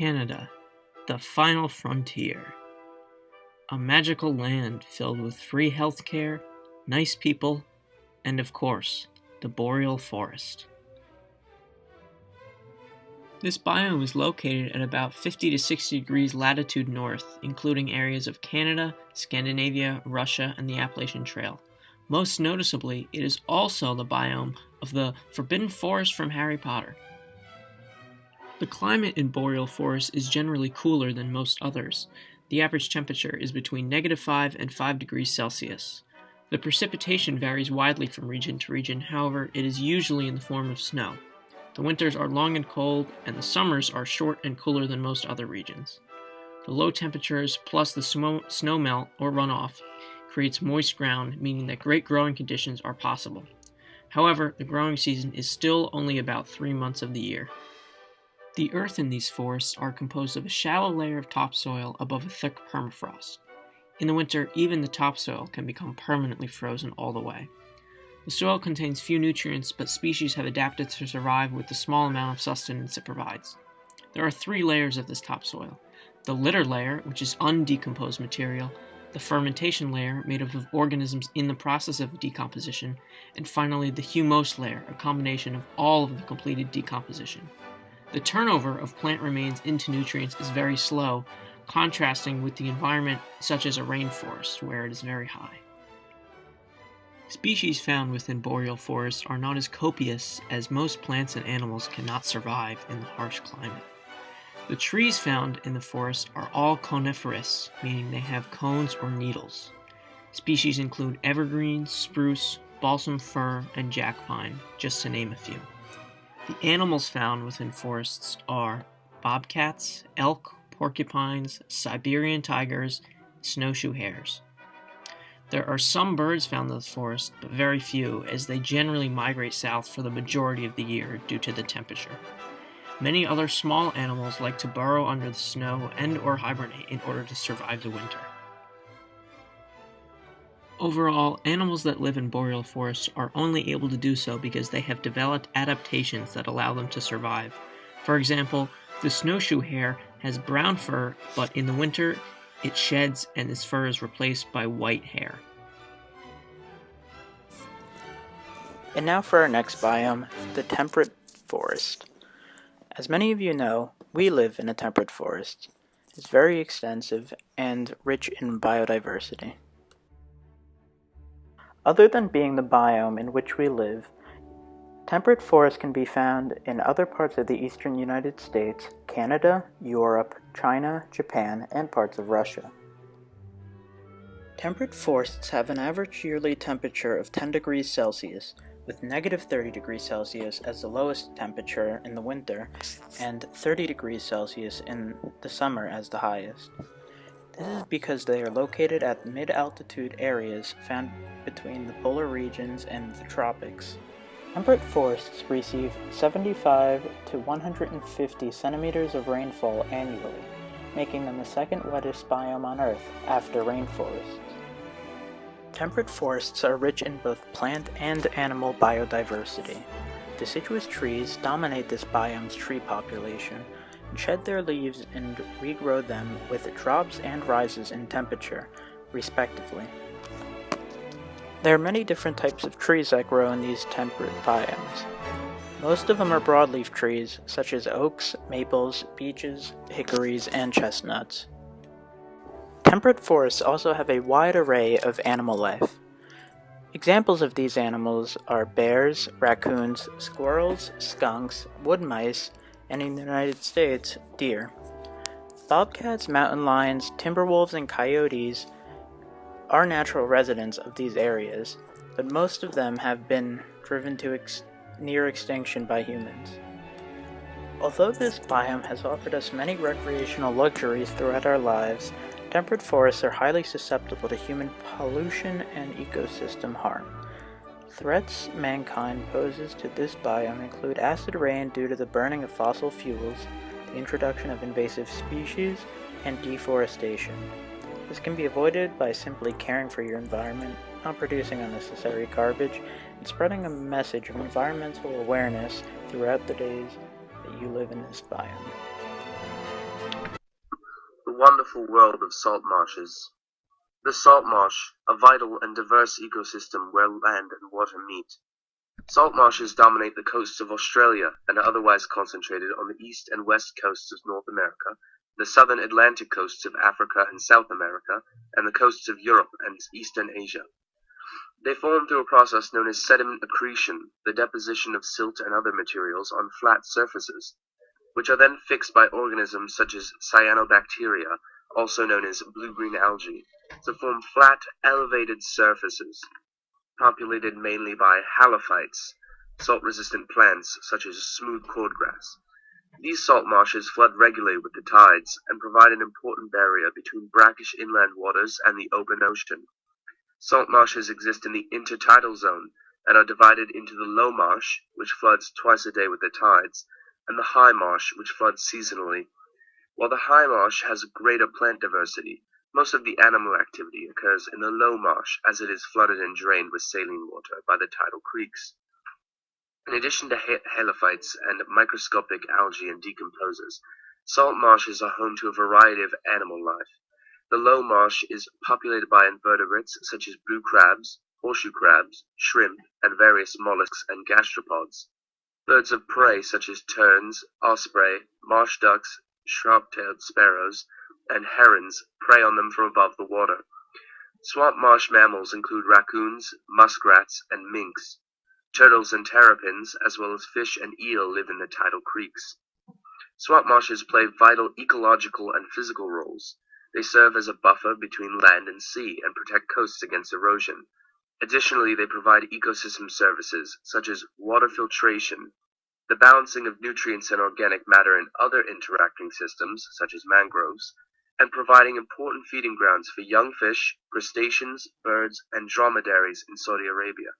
Canada, the final frontier. A magical land filled with free healthcare, nice people, and of course, the boreal forest. This biome is located at about 50 to 60 degrees latitude north, including areas of Canada, Scandinavia, Russia, and the Appalachian Trail. Most noticeably, it is also the biome of the Forbidden Forest from Harry Potter. The climate in boreal forests is generally cooler than most others. The average temperature is between -5 and 5 degrees Celsius. The precipitation varies widely from region to region, however, it is usually in the form of snow. The winters are long and cold, and the summers are short and cooler than most other regions. The low temperatures plus the snow melt or runoff creates moist ground, meaning that great growing conditions are possible. However, the growing season is still only about 3 months of the year. The earth in these forests are composed of a shallow layer of topsoil above a thick permafrost. In the winter, even the topsoil can become permanently frozen all the way. The soil contains few nutrients, but species have adapted to survive with the small amount of sustenance it provides. There are 3 layers of this topsoil: the litter layer, which is undecomposed material, the fermentation layer, made up of organisms in the process of decomposition, and finally the humose layer, a combination of all of the completed decomposition. The turnover of plant remains into nutrients is very slow, contrasting with the environment such as a rainforest, where it is very high. Species found within boreal forests are not as copious, as most plants and animals cannot survive in the harsh climate. The trees found in the forest are all coniferous, meaning they have cones or needles. Species include evergreens, spruce, balsam fir, and jack pine, just to name a few. The animals found within forests are bobcats, elk, porcupines, Siberian tigers, and snowshoe hares. There are some birds found in the forest, but very few, as they generally migrate south for the majority of the year due to the temperature. Many other small animals like to burrow under the snow and or hibernate in order to survive the winter. Overall, animals that live in boreal forests are only able to do so because they have developed adaptations that allow them to survive. For example, the snowshoe hare has brown fur, but in the winter it sheds and its fur is replaced by white hair. And now for our next biome, the temperate forest. As many of you know, we live in a temperate forest. It's very extensive and rich in biodiversity. Other than being the biome in which we live, temperate forests can be found in other parts of the eastern United States, Canada, Europe, China, Japan, and parts of Russia. Temperate forests have an average yearly temperature of 10 degrees Celsius, with -30 degrees Celsius as the lowest temperature in the winter, and 30 degrees Celsius in the summer as the highest. This is because they are located at mid-altitude areas found between the polar regions and the tropics. Temperate forests receive 75 to 150 centimeters of rainfall annually, making them the second wettest biome on Earth after rainforests. Temperate forests are rich in both plant and animal biodiversity. Deciduous trees dominate this biome's tree population, and shed their leaves and regrow them with drops and rises in temperature, respectively. There are many different types of trees that grow in these temperate biomes. Most of them are broadleaf trees, such as oaks, maples, beeches, hickories, and chestnuts. Temperate forests also have a wide array of animal life. Examples of these animals are bears, raccoons, squirrels, skunks, wood mice, and in the United States, deer. Bobcats, mountain lions, timber wolves, and coyotes are natural residents of these areas, but most of them have been driven to near extinction by humans. Although this biome has offered us many recreational luxuries throughout our lives, temperate forests are highly susceptible to human pollution and ecosystem harm. Threats mankind poses to this biome include acid rain due to the burning of fossil fuels, the introduction of invasive species, and deforestation. This can be avoided by simply caring for your environment, not producing unnecessary garbage, and spreading a message of environmental awareness throughout the days that you live in this biome. wonderful world of salt marshes. The salt marsh, a vital and diverse ecosystem where land and water meet. Salt marshes dominate the coasts of Australia and are otherwise concentrated on the east and west coasts of North America, the southern Atlantic coasts of Africa and South America, and the coasts of Europe and eastern Asia. They form through a process known as sediment accretion, the deposition of silt and other materials on flat surfaces, which are then fixed by organisms such as cyanobacteria, also known as blue-green algae, to form flat, elevated surfaces, populated mainly by halophytes, salt-resistant plants such as smooth cordgrass. These salt marshes flood regularly with the tides and provide an important barrier between brackish inland waters and the open ocean. Salt marshes exist in the intertidal zone and are divided into the low marsh, which floods twice a day with the tides, and the high marsh, which floods seasonally. While the high marsh has greater plant diversity, most of the animal activity occurs in the low marsh as it is flooded and drained with saline water by the tidal creeks. In addition to halophytes and microscopic algae and decomposers, salt marshes are home to a variety of animal life. The low marsh is populated by invertebrates such as blue crabs, horseshoe crabs, shrimp, and various mollusks and gastropods. Birds of prey such as terns, osprey, marsh ducks, sharp-tailed sparrows, and herons prey on them from above the water. Swamp marsh mammals include raccoons, muskrats, and minks. Turtles and terrapins, as well as fish and eel, live in the tidal creeks. Swamp marshes play vital ecological and physical roles. They serve as a buffer between land and sea and protect coasts against erosion. Additionally, they provide ecosystem services such as water filtration, the balancing of nutrients and organic matter in other interacting systems, such as mangroves, and providing important feeding grounds for young fish, crustaceans, birds, and dromedaries in Saudi Arabia.